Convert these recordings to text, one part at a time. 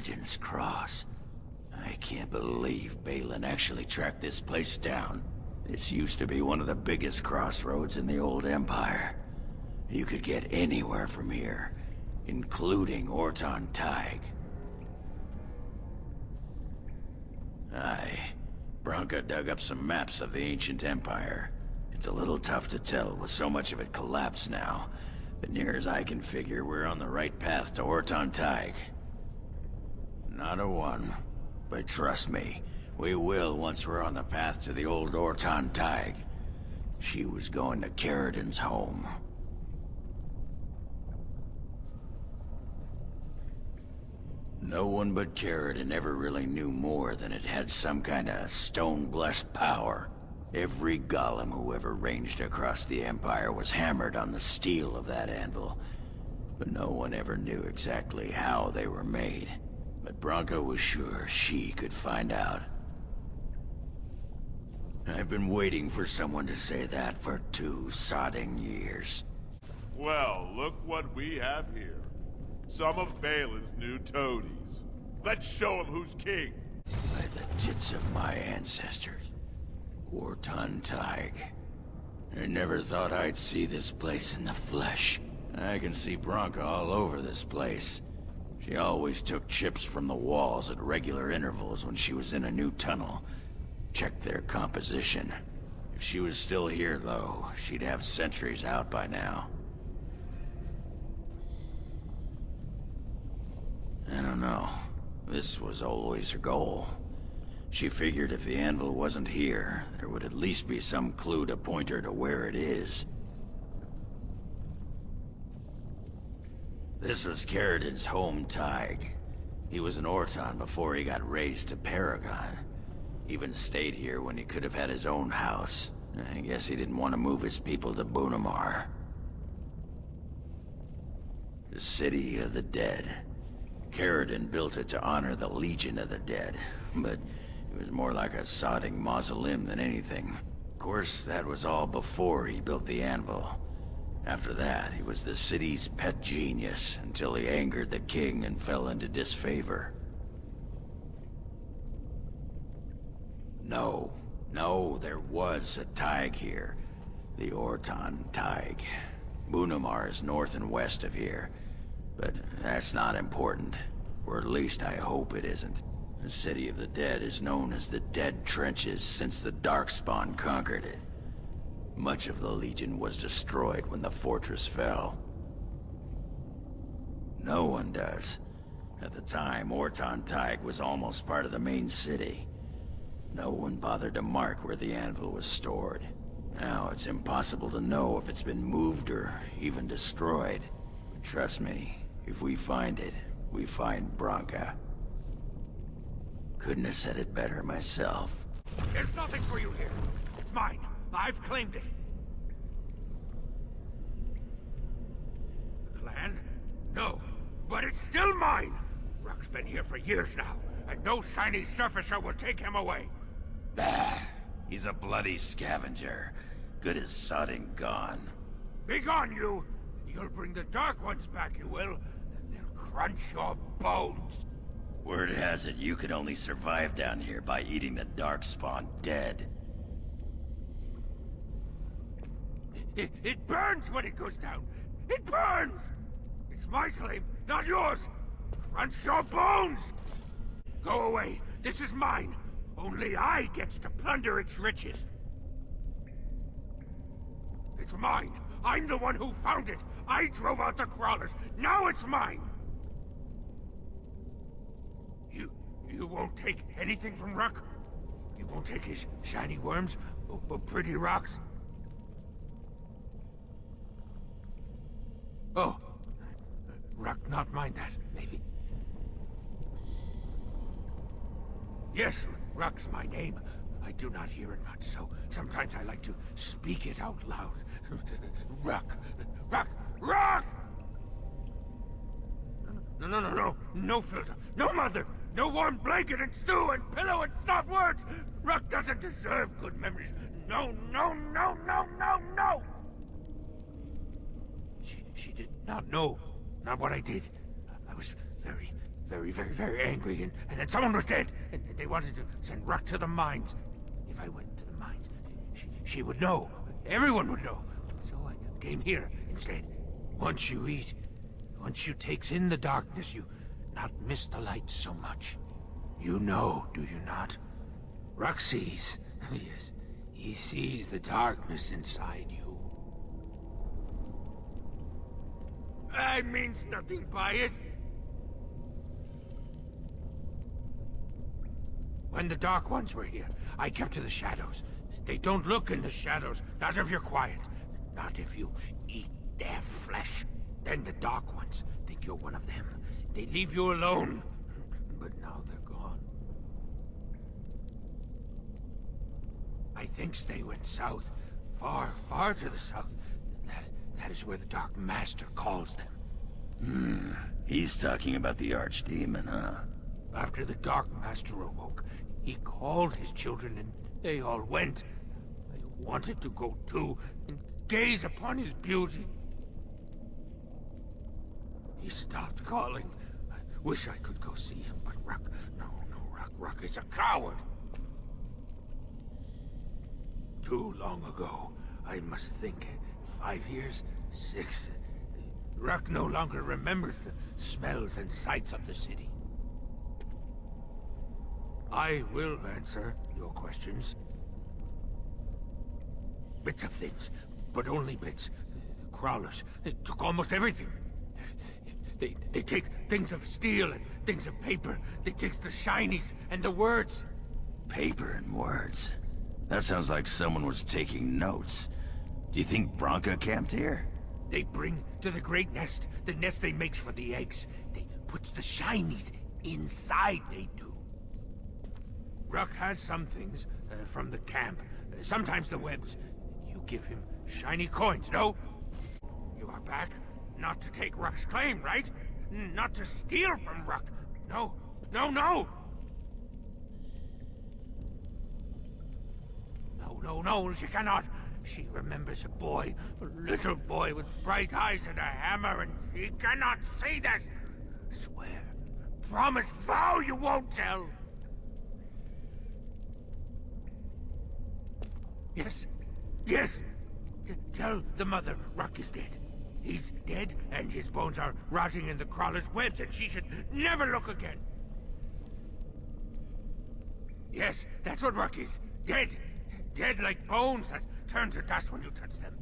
Caridin's Cross. I can't believe Balin actually tracked this place down. This used to be one of the biggest crossroads in the old Empire. You could get anywhere from here, including Orton Thaig. Aye. Branka dug up some maps of the ancient Empire. It's a little tough to tell with so much of it collapsed now, but near as I can figure, we're on the right path to Orton Thaig. Not a one, but trust me, we will once we're on the path to the old Orton Thaig. She was going to Caridin's home. No one but Caridin ever really knew more than it had some kind of stone-blessed power. Every golem who ever ranged across the Empire was hammered on the steel of that anvil, but no one ever knew exactly how they were made. But Branka was sure she could find out. I've been waiting for someone to say that for 2 sodding years. Well, look what we have here. Some of Balin's new toadies. Let's show him who's king. By the tits of my ancestors. Orton Thaig. I never thought I'd see this place in the flesh. I can see Branka all over this place. She always took chips from the walls at regular intervals when she was in a new tunnel. Checked their composition. If she was still here, though, she'd have sentries out by now. I don't know. This was always her goal. She figured if the anvil wasn't here, there would at least be some clue to point her to where it is. This was Caridin's home, Thaig. He was an Orton before he got raised to Paragon. Even stayed here when he could have had his own house. I guess he didn't want to move his people to Bunamar. The City of the Dead. Caridin built it to honor the Legion of the Dead, but it was more like a sodding mausoleum than anything. Of course, that was all before he built the anvil. After that, he was the city's pet genius, until he angered the king and fell into disfavor. No, there was a Thaig here. The Orton Thaig. Bunamar is north and west of here. But that's not important. Or at least I hope it isn't. The City of the Dead is known as the Dead Trenches since the Darkspawn conquered it. Much of the Legion was destroyed when the fortress fell. No one does. At the time, Orton Thaig was almost part of the main city. No one bothered to mark where the anvil was stored. Now it's impossible to know if it's been moved or even destroyed. But trust me, if we find it, we find Branka. Couldn't have said it better myself. There's nothing for you here. It's mine. I've claimed it. The clan? No, but it's still mine. Rock's been here for years now, and no shiny surfacer will take him away. Bah, he's a bloody scavenger. Good as sodding gone. Be gone, you! You'll bring the Dark Ones back, you will, and they'll crunch your bones. Word has it you can only survive down here by eating the Darkspawn dead. It burns when it goes down. It burns! It's my claim, not yours! Crunch your bones! Go away. This is mine. Only I gets to plunder its riches. It's mine. I'm the one who found it. I drove out the crawlers. Now it's mine. You won't take anything from Ruck? You won't take his shiny worms or pretty rocks? Oh, Ruck not mind that, maybe. Yes, Ruck's my name. I do not hear it much, so sometimes I like to speak it out loud. Ruck! Ruck! Ruck! No. No filter. No mother. No warm blanket and stew and pillow and soft words. Ruck doesn't deserve good memories. No. She did not know. Not what I did. I was very, very, very, very angry, and then someone was dead, and they wanted to send Ruck to the mines. If I went to the mines, she would know. Everyone would know. So I came here instead. Once you eat, once you takes in the darkness, you not miss the light so much. You know, do you not? Ruck sees. Yes, he sees the darkness inside you. I means nothing by it. When the Dark Ones were here, I kept to the shadows. They don't look in the shadows, not if you're quiet. Not if you eat their flesh. Then the Dark Ones think you're one of them. They leave you alone. But now they're gone. I think they went south. Far, far to the south. That is where the Dark Master calls them. He's talking about the Archdemon, huh? After the Dark Master awoke, he called his children and they all went. I wanted to go too and gaze upon his beauty. He stopped calling. I wish I could go see him, but Ruck... No, Ruck is a coward. Too long ago, I must think. 5 years? 6? Ruck no longer remembers the smells and sights of the city. I will answer your questions. Bits of things, but only bits. The Crawlers took almost everything. They take things of steel and things of paper. They take the shinies and the words. Paper and words. That sounds like someone was taking notes. Do you think Branka camped here? They bring to the Great Nest, the nest they makes for the eggs. They puts the shinies inside, they do. Ruck has some things from the camp. Sometimes the webs. You give him shiny coins, no? You are back? Not to take Ruck's claim, right? Not to steal from Ruck. No. No, she cannot. She remembers a boy, a little boy with bright eyes and a hammer, and she cannot say that. Swear, promise, vow you won't tell. Yes. Tell the mother Ruck is dead. He's dead, and his bones are rotting in the Crawler's webs, and she should never look again. Yes, that's what Ruck is. Dead. Dead like bones that turn to dust when you touch them.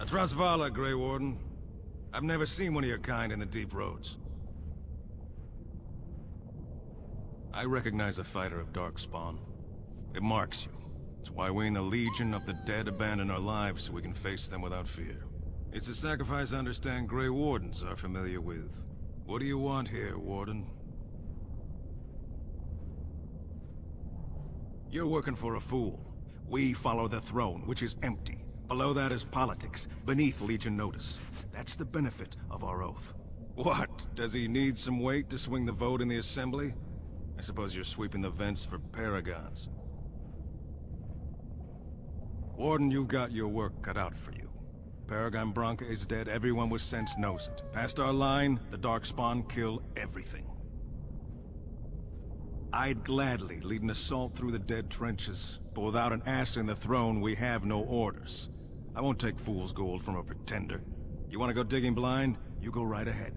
Trasvala, Grey Warden. I've never seen one of your kind in the deep roads. I recognize a fighter of Darkspawn. It marks you. It's why we in the Legion of the Dead abandon our lives so we can face them without fear. It's a sacrifice I understand Grey Wardens are familiar with. What do you want here, Warden? You're working for a fool. We follow the throne, which is empty. Below that is politics, beneath Legion notice. That's the benefit of our oath. What? Does he need some weight to swing the vote in the Assembly? I suppose you're sweeping the vents for Paragons. Warden, you've got your work cut out for you. Paragon Branka is dead, everyone with sense knows it. Past our line, the Darkspawn kill everything. I'd gladly lead an assault through the dead trenches, but without an ass in the throne, we have no orders. I won't take fool's gold from a pretender. You want to go digging blind? You go right ahead.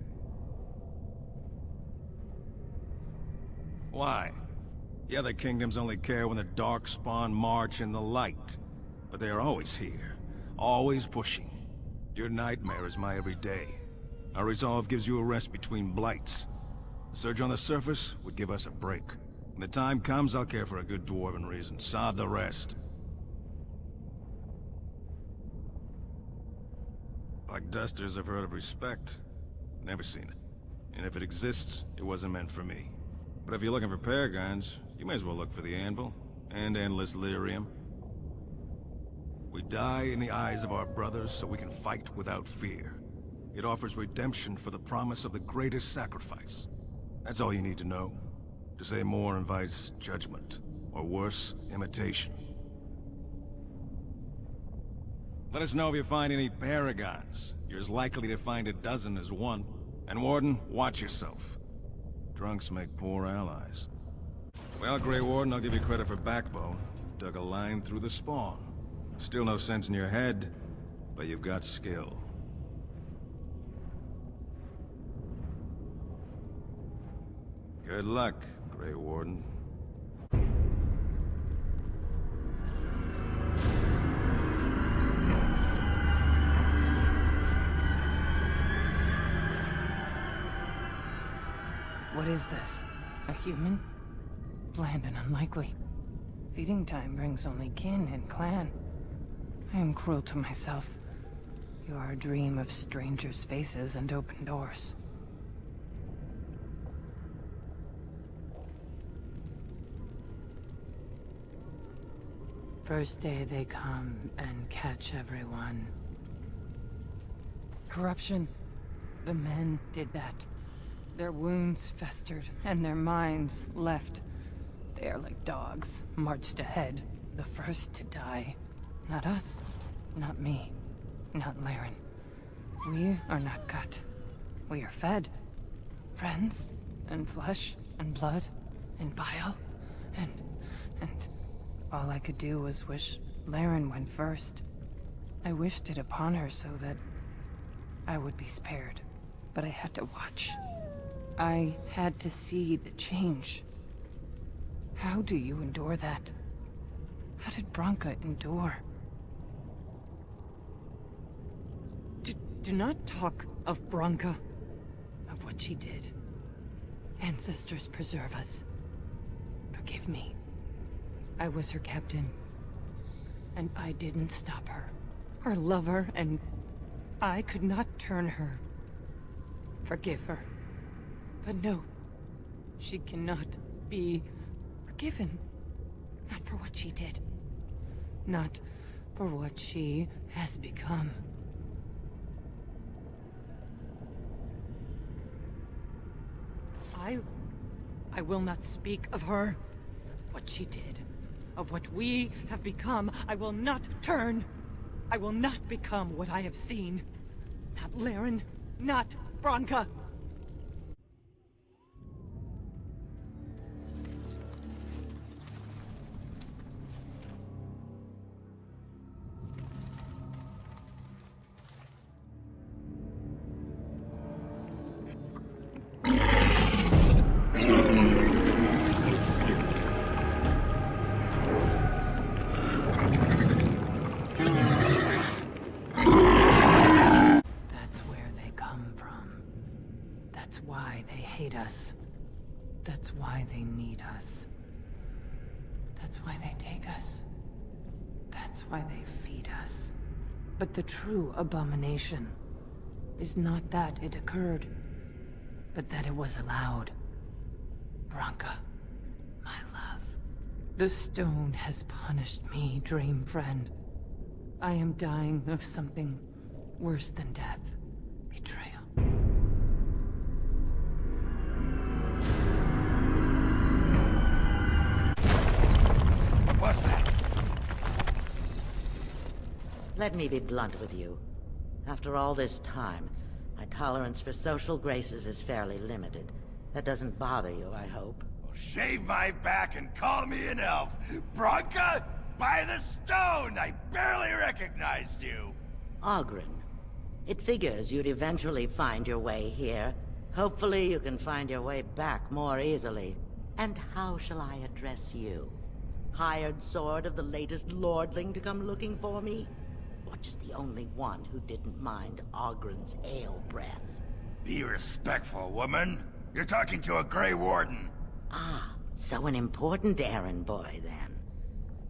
Why? The other kingdoms only care when the Darkspawn march in the light. But they are always here, always pushing. Your nightmare is my everyday. Our resolve gives you a rest between blights. The surge on the surface would give us a break. When the time comes, I'll care for a good dwarven reason. Sod the rest. Black Dusters have heard of respect. Never seen it. And if it exists, it wasn't meant for me. But if you're looking for Paragons, you may as well look for the Anvil. And Endless Lyrium. We die in the eyes of our brothers so we can fight without fear. It offers redemption for the promise of the greatest sacrifice. That's all you need to know. To say more invites judgment, or worse, imitation. Let us know if you find any paragons. You're as likely to find a dozen as one. And Warden, watch yourself. Drunks make poor allies. Well, Grey Warden, I'll give you credit for backbone. You've dug a line through the spawn. Still no sense in your head, but you've got skill. Good luck, Grey Warden. What is this? A human? Bland and unlikely. Feeding time brings only kin and clan. I am cruel to myself. You are a dream of strangers' faces and open doors. First day they come and catch everyone. Corruption. The men did that. Their wounds festered, and their minds left. They are like dogs, marched ahead, the first to die. Not us, not me, not Laren. We are not cut. We are fed. Friends, and flesh, and blood, and bile, and all I could do was wish Laren went first. I wished it upon her so that I would be spared. But I had to watch. I had to see the change. How do you endure that? How did Branka endure? Do not talk of Branka, of what she did. Ancestors preserve us. Forgive me. I was her captain, and I didn't stop her. Her lover, and I could not turn her. Forgive her. But no, she cannot be forgiven. Not for what she did. Not for what she has become. I will not speak of her, what she did, of what we have become. I will not turn. I will not become what I have seen. Not Laren, not Branka. That's why they need us. That's why they take us. That's why they feed us. But the true abomination is not that it occurred, but that it was allowed. Branka, my love. The stone has punished me, dream friend. I am dying of something worse than death. Betrayal. What's that? Let me be blunt with you. After all this time, my tolerance for social graces is fairly limited. That doesn't bother you, I hope. Well, shave my back and call me an elf. Branka, by the stone! I barely recognized you. Oghren. It figures you'd eventually find your way here. Hopefully you can find your way back more easily. And how shall I address you? Hired sword of the latest lordling to come looking for me? Or just the only one who didn't mind Oghren's ale breath? Be respectful, woman. You're talking to a Grey Warden. Ah, so an important errand boy, then.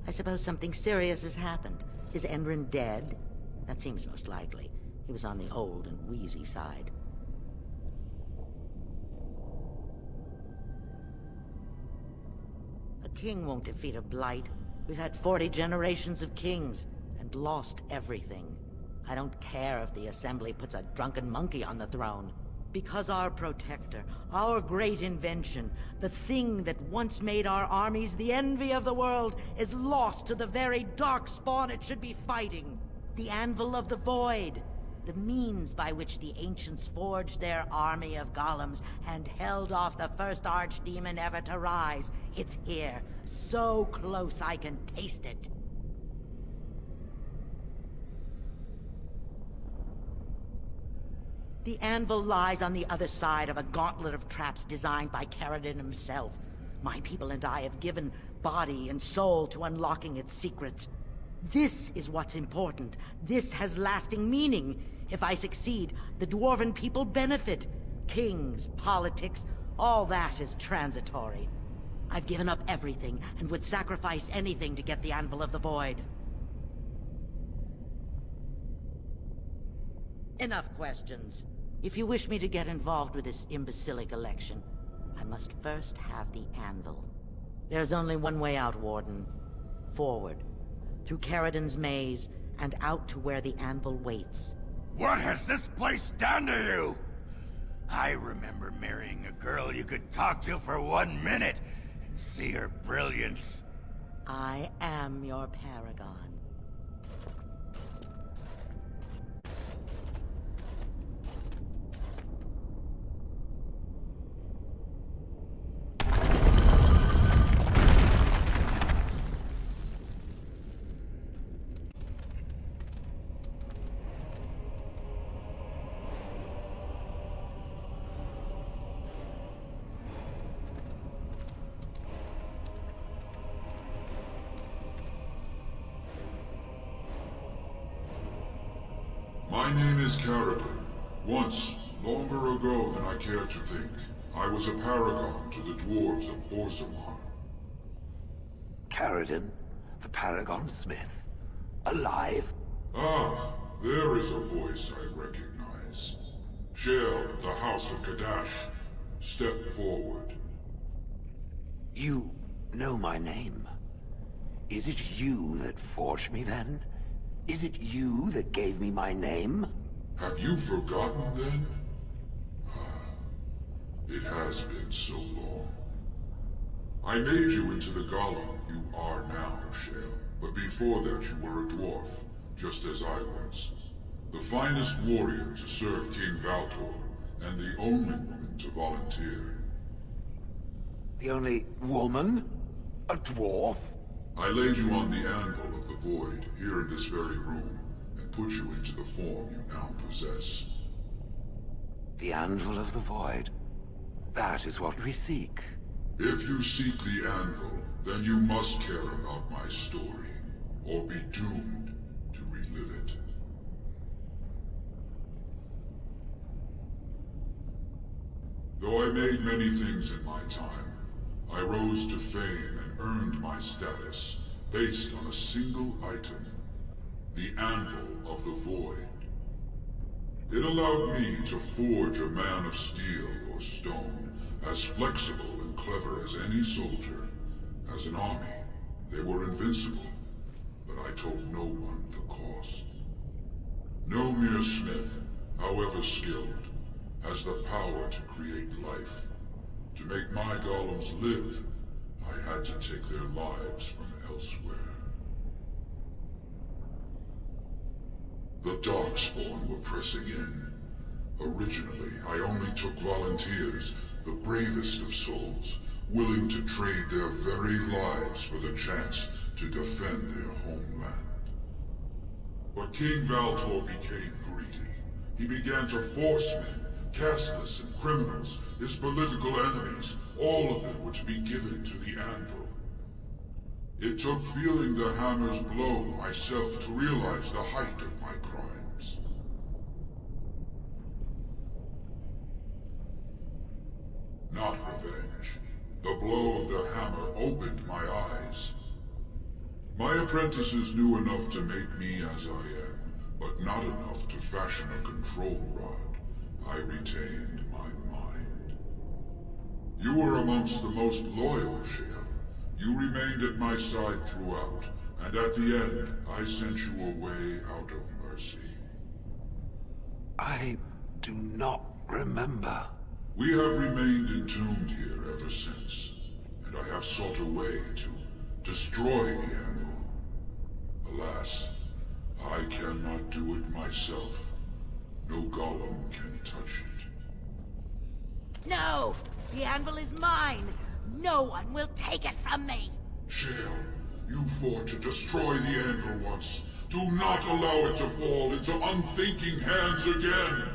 I suppose something serious has happened. Is Enrin dead? That seems most likely. He was on the old and wheezy side. A king won't defeat a blight. We've had 40 generations of kings, and and lost everything. I don't care if the Assembly puts a drunken monkey on the throne. Because our protector, our great invention, the thing that once made our armies the envy of the world, is lost to the very darkspawn it should be fighting. The Anvil of the Void. The means by which the ancients forged their army of golems and held off the first archdemon ever to rise. It's here, so close I can taste it. The anvil lies on the other side of a gauntlet of traps designed by Caridin himself. My people and I have given body and soul to unlocking its secrets. This is what's important. This has lasting meaning. If I succeed, the Dwarven people benefit. Kings, politics, all that is transitory. I've given up everything and would sacrifice anything to get the Anvil of the Void. Enough questions. If you wish me to get involved with this imbecilic election, I must first have the Anvil. There's only one way out, Warden. Forward. Through Caridin's maze, and out to where the Anvil waits. What has this place done to you? I remember marrying a girl you could talk to for 1 minute and see her brilliance. I am your paragon. My name is Caridin. Once, longer ago than I care to think, I was a paragon to the dwarves of Orzammar. Caridin, the Paragon Smith. Alive? Ah, there is a voice I recognize. Shale of the House of Kadash. Step forward. You know my name. Is it you that forged me then? Is it you that gave me my name? Have you forgotten then? It has been so long. I made you into the golem you are now, Shale. But before that you were a dwarf, just as I was. The finest warrior to serve King Valtor, and the only woman to volunteer. The only woman? A dwarf? I laid you on the anvil of the void, here in this very room, and put you into the form you now possess. The Anvil of the Void. That is what we seek. If you seek the anvil, then you must care about my story, or be doomed to relive it. Though I made many things in my time, I rose to fame and earned my status based on a single item, the Anvil of the Void. It allowed me to forge a man of steel or stone, as flexible and clever as any soldier. As an army, they were invincible, but I told no one the cost. No mere smith, however skilled, has the power to create life. To make my golems live, I had to take their lives from elsewhere. The Darkspawn were pressing in. Originally, I only took volunteers, the bravest of souls, willing to trade their very lives for the chance to defend their homeland. But King Valtor became greedy. He began to force men, casteless and criminals, his political enemies, all of them were to be given to the Anvil. It took feeling the hammer's blow myself to realize the height of my crimes. Not revenge. The blow of the hammer opened my eyes. My apprentices knew enough to make me as I am, but not enough to fashion a control rod. I retained my mind. You were amongst the most loyal, Shale. You remained at my side throughout, And at the end, I sent you away out of mercy. I do not remember. We have remained entombed here ever since, and I have sought a way to destroy the anvil. Alas, I cannot do it myself. No golem can touch it. No! The anvil is mine! No one will take it from me! Shale, you fought to destroy the anvil once. Do not allow it to fall into unthinking hands again!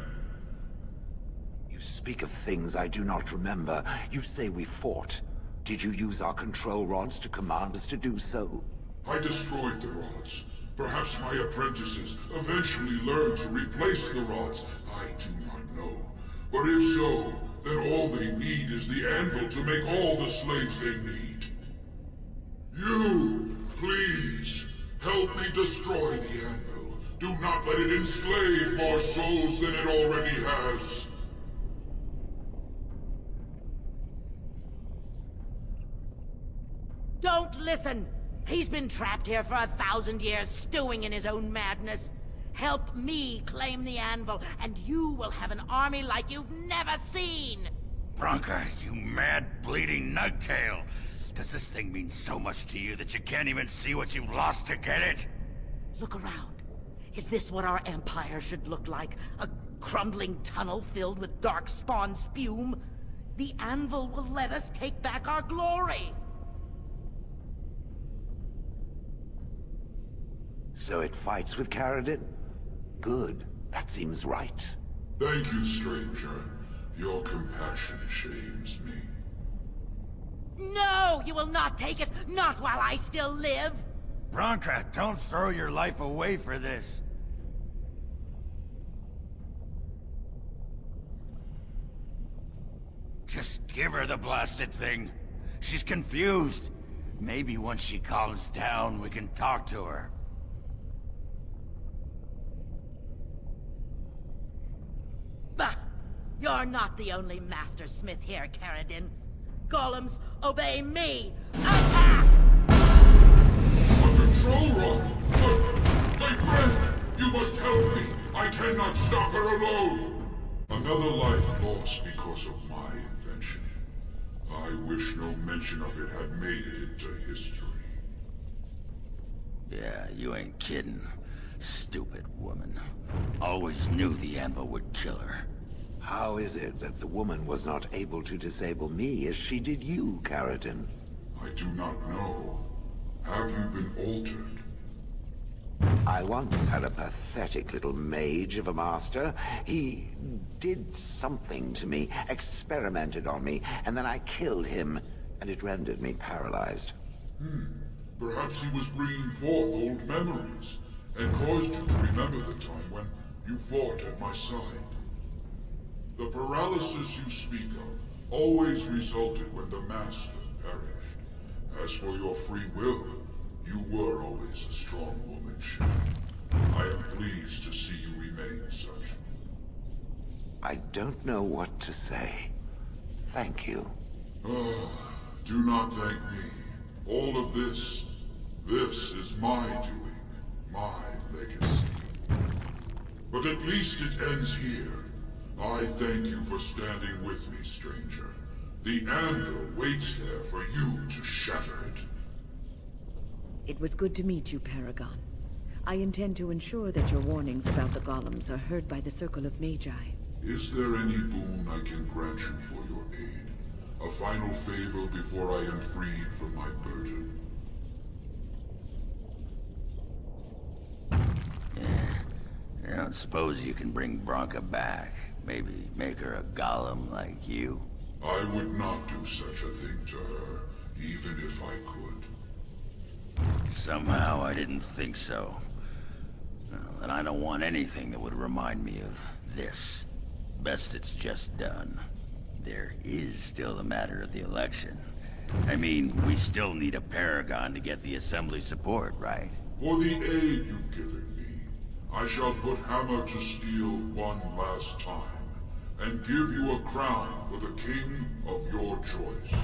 You speak of things I do not remember. You say we fought. Did you use our control rods to command us to do so? I destroyed the rods. Perhaps my apprentices eventually learned to replace the rods. I do not know. But if so, then all they need is the anvil to make all the slaves they need. You, please, help me destroy the anvil. Do not let it enslave more souls than it already has. Don't listen! He's been trapped here for 1,000 years, stewing in his own madness. Help me claim the anvil, and you will have an army like you've never seen! Branka, you mad, bleeding nugtail! Does this thing mean so much to you that you can't even see what you've lost to get it? Look around. Is this what our empire should look like? A crumbling tunnel filled with dark spawn spume? The anvil will let us take back our glory! So it fights with Caridin? Good. That seems right. Thank you, stranger. Your compassion shames me. No! You will not take it! Not while I still live! Branka, don't throw your life away for this. Just give her the blasted thing. She's confused. Maybe once she calms down, we can talk to her. Bah! You're not the only master smith here, Caridin. Golems, obey me! Attack! A control rod! My friend! You must help me! I cannot stop her alone! Another life lost because of my invention. I wish no mention of it had made it into history. Yeah, you ain't kidding. Stupid woman. Always knew the anvil would kill her. How is it that the woman was not able to disable me as she did you, Caridin? I do not know. Have you been altered? I once had a pathetic little mage of a master. He did something to me, experimented on me, and then I killed him, and it rendered me paralyzed. Perhaps he was bringing forth old memories, and caused you to remember the time when you fought at my side. The paralysis you speak of always resulted when the Master perished. As for your free will, you were always a strong woman, Shale. I am pleased to see you remain such. I don't know what to say. Thank you. Do not thank me. All of this is my doing, my legacy. But at least it ends here. I thank you for standing with me, stranger. The anvil waits there for you to shatter it. It was good to meet you, Paragon. I intend to ensure that your warnings about the golems are heard by the Circle of Magi. Is there any boon I can grant you for your aid? A final favor before I am freed from my burden? I don't suppose you can bring Branka back. Maybe make her a golem like you. I would not do such a thing to her, even if I could. Somehow I didn't think so. Well, and I don't want anything that would remind me of this. Best it's just done. There is still the matter of the election. I mean, we still need a Paragon to get the Assembly support, right? For the aid you've given me, I shall put Hammer to Steel one last time, and give you a crown for the king of your choice.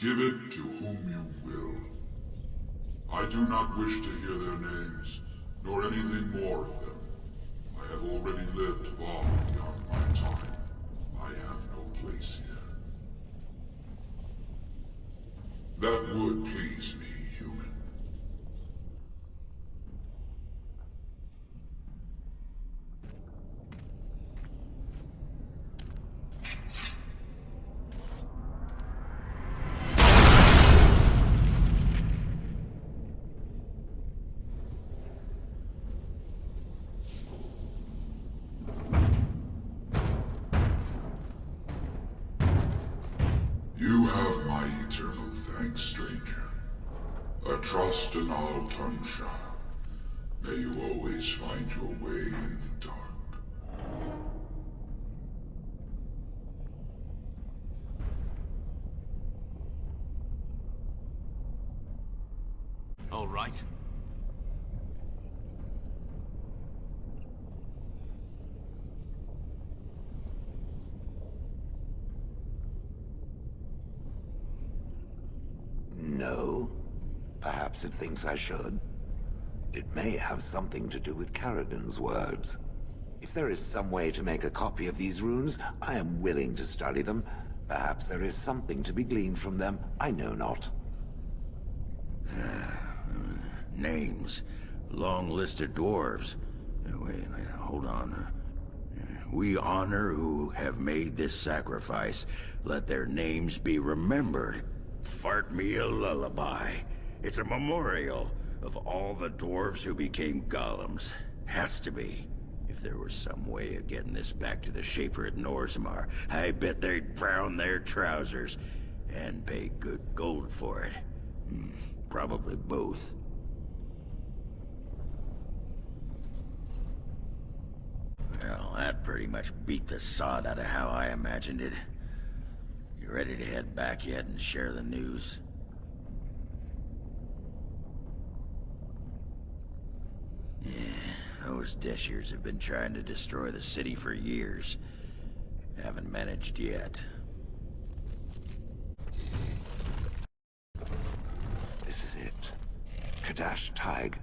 Give it to whom you will. I do not wish to hear their names, nor anything more of them. I have already lived far beyond my time. I have no place here. That would please me, human. You have my eternal thanks, stranger. A trust in all Tunsha. May you always find your way in the dark. All right. No. Perhaps it thinks I should. It may have something to do with Caridin's words. If there is some way to make a copy of these runes, I am willing to study them. Perhaps there is something to be gleaned from them. I know not. Names. Long list of dwarves. Wait, hold on. We honor who have made this sacrifice. Let their names be remembered. Fart me a lullaby. It's a memorial of all the dwarves who became golems. Has to be. If there was some way of getting this back to the Shaper at Norzimar, I bet they'd brown their trousers and pay good gold for it. Probably both. Well, that pretty much beat the sod out of how I imagined it. You ready to head back yet and share the news? Yeah, those Deshirs have been trying to destroy the city for years. Haven't managed yet. This is it. Kadash Taig.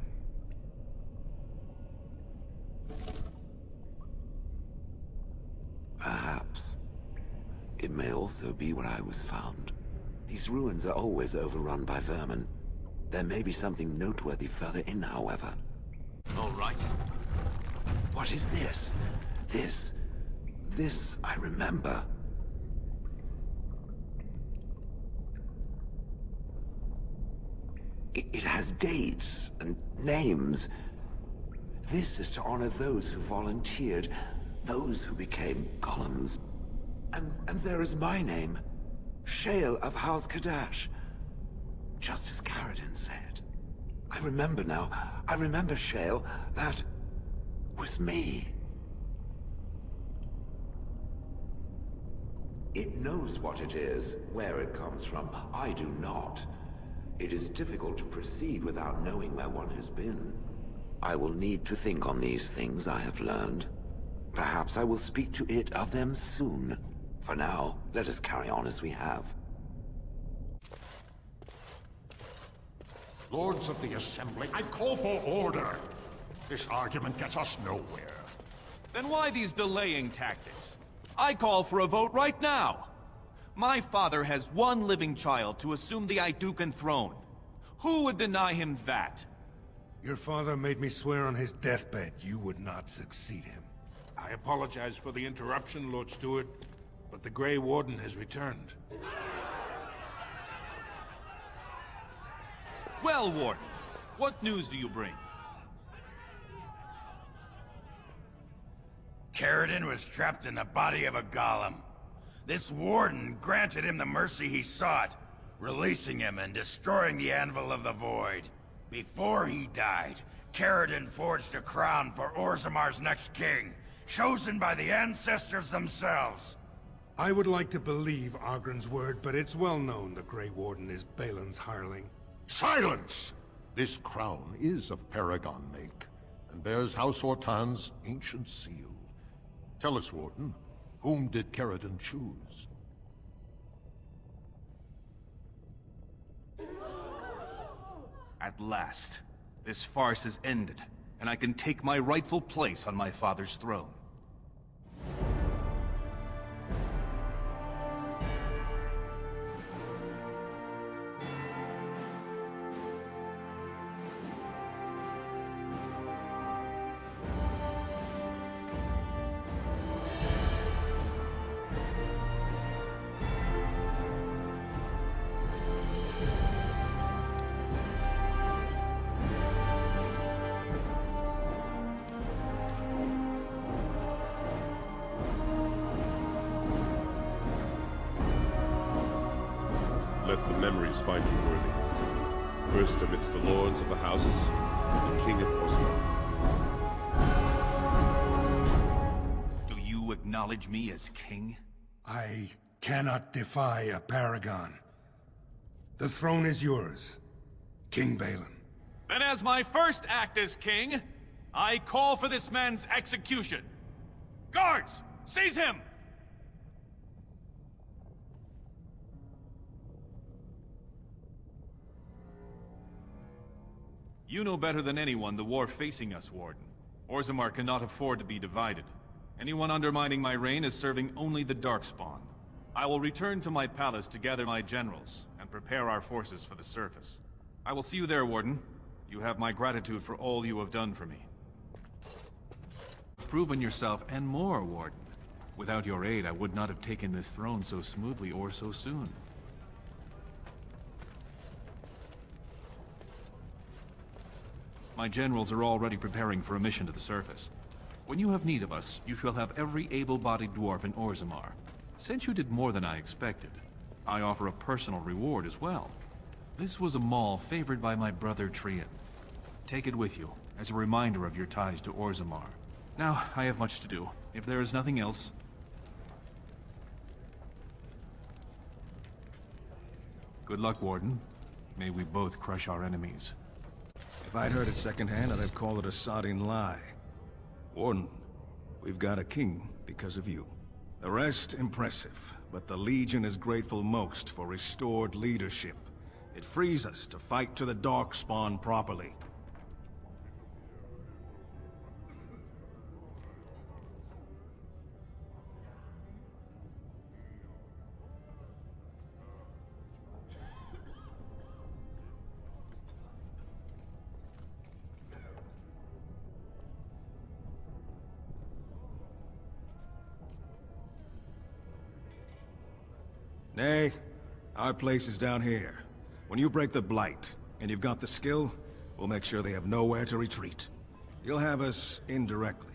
Perhaps. It may also be where I was found. These ruins are always overrun by vermin. There may be something noteworthy further in, however. All right. What is this? This I remember. It has dates and names. This is to honor those who volunteered, those who became golems. And there is my name, Shale of House Kadash. Just as Caridin said. I remember now. I remember, Shale. That was me. It knows what it is, where it comes from. I do not. It is difficult to proceed without knowing where one has been. I will need to think on these things I have learned. Perhaps I will speak to it of them soon. For now, let us carry on as we have. Lords of the Assembly, I call for order. This argument gets us nowhere. Then why these delaying tactics? I call for a vote right now. My father has one living child to assume the Aidukan throne. Who would deny him that? Your father made me swear on his deathbed you would not succeed him. I apologize for the interruption, Lord Stewart, but the Grey Warden has returned. Well, Warden, what news do you bring? Caridin was trapped in the body of a golem. This warden granted him the mercy he sought, releasing him and destroying the Anvil of the Void. Before he died, Caridin forged a crown for Orzamar's next king, chosen by the ancestors themselves. I would like to believe Ogren's word, but it's well known the Grey Warden is Balin's hireling. Silence! This crown is of Paragon make, and bears House Hortan's ancient seal. Tell us, Warden, whom did Caridin choose? Caridin chose Orzamar's next king, chosen by the ancestors themselves. I would like to believe Ogren's word, but it's well known the Grey Warden is Balin's hireling. This crown is of Paragon make, and bears House Hortan's ancient seal. Tell us, Warden, whom did Caridin choose? At last, this farce is ended, and I can take my rightful place on my father's throne. Let the memories find you worthy. First amidst the lords of the houses, the King of Orzammar. Do you acknowledge me as king? I cannot defy a paragon. The throne is yours, King Balin. Then as my first act as king, I call for this man's execution. Guards, seize him! You know better than anyone the war facing us, Warden. Orzammar cannot afford to be divided. Anyone undermining my reign is serving only the Darkspawn. I will return to my palace to gather my generals and prepare our forces for the surface. I will see you there, Warden. You have my gratitude for all you have done for me. You've proven yourself and more, Warden. Without your aid, I would not have taken this throne so smoothly or so soon. My generals are already preparing for a mission to the surface. When you have need of us, you shall have every able-bodied dwarf in Orzammar. Since you did more than I expected, I offer a personal reward as well. This was a mall favored by my brother Trian. Take it with you, as a reminder of your ties to Orzammar. Now, I have much to do. If there is nothing else... Good luck, Warden. May we both crush our enemies. If I'd heard it secondhand, I'd have called it a sodding lie. Warden, we've got a king because of you. The rest, impressive, but the Legion is grateful most for restored leadership. It frees us to fight to the Darkspawn properly. Nay, our place is down here. When you break the Blight, and you've got the skill, we'll make sure they have nowhere to retreat. You'll have us indirectly.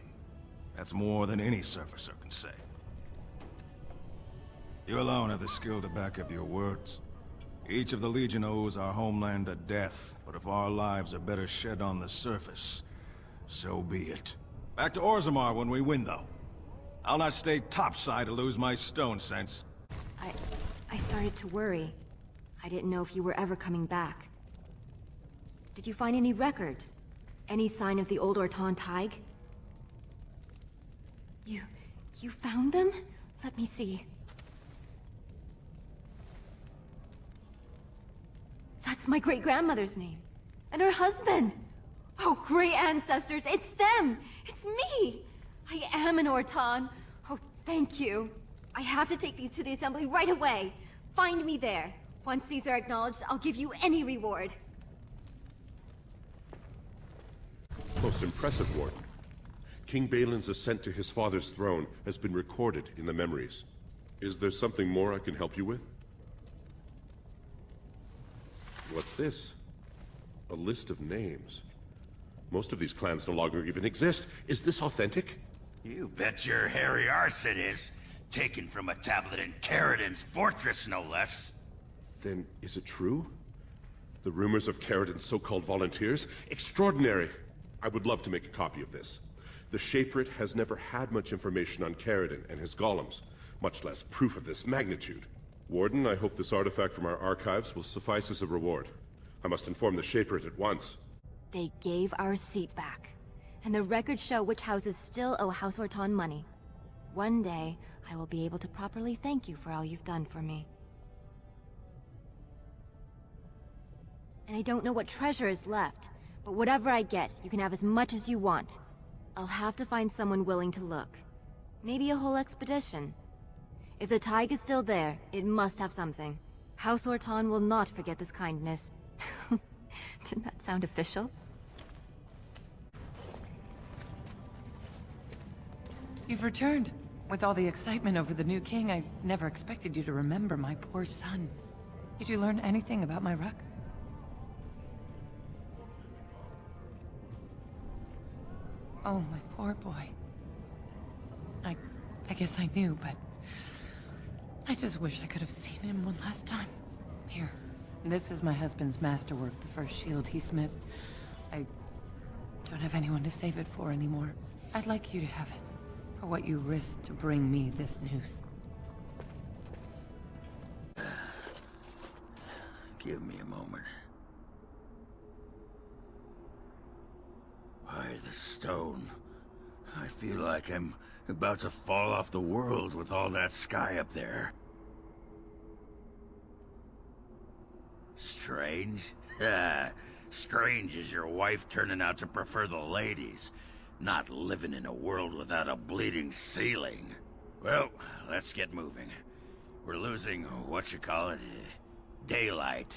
That's more than any surfacer can say. You alone have the skill to back up your words. Each of the Legion owes our homeland a death, but if our lives are better shed on the surface, so be it. Back to Orzammar when we win, though. I'll not stay topside to lose my stone sense. I started to worry. I didn't know if you were ever coming back. Did you find any records? Any sign of the old Ortan Thaig? You found them? Let me see. That's my great-grandmother's name. And her husband! Oh, great ancestors, it's them! It's me! I am an Ortan. Oh, thank you. I have to take these to the Assembly right away. Find me there. Once these are acknowledged, I'll give you any reward. Most impressive, Warden. King Balin's ascent to his father's throne has been recorded in the memories. Is there something more I can help you with? What's this? A list of names. Most of these clans no longer even exist. Is this authentic? You bet your hairy arse it is. Taken from a tablet in Caridin's fortress, no less. Then is it true? The rumors of Caridin's so-called volunteers? Extraordinary! I would love to make a copy of this. The Shaperate has never had much information on Caridin and his golems, much less proof of this magnitude. Warden, I hope this artifact from our archives will suffice as a reward. I must inform the Shaperate at once. They gave our seat back. And the records show which houses still owe House Ortan money. One day, I will be able to properly thank you for all you've done for me. and I don't know what treasure is left. But whatever I get, you can have as much as you want. I'll have to find someone willing to look. Maybe a whole expedition. If the Taig is still there, it must have something. House Orton will not forget this kindness. Didn't that sound official? You've returned. With all the excitement over the new king, I never expected you to remember my poor son. Did you learn anything about my Ruck? Oh, my poor boy. I guess I knew, but... I just wish I could have seen him one last time. Here. This is my husband's masterwork, the first shield he smithed. I don't have anyone to save it for anymore. I'd like you to have it. For what you risked to bring me this news. Give me a moment. By the stone. I feel like I'm about to fall off the world with all that sky up there. Strange? Strange is your wife turning out to prefer the ladies. Not living in a world without a bleeding ceiling. Well, let's get moving. We're losing, daylight.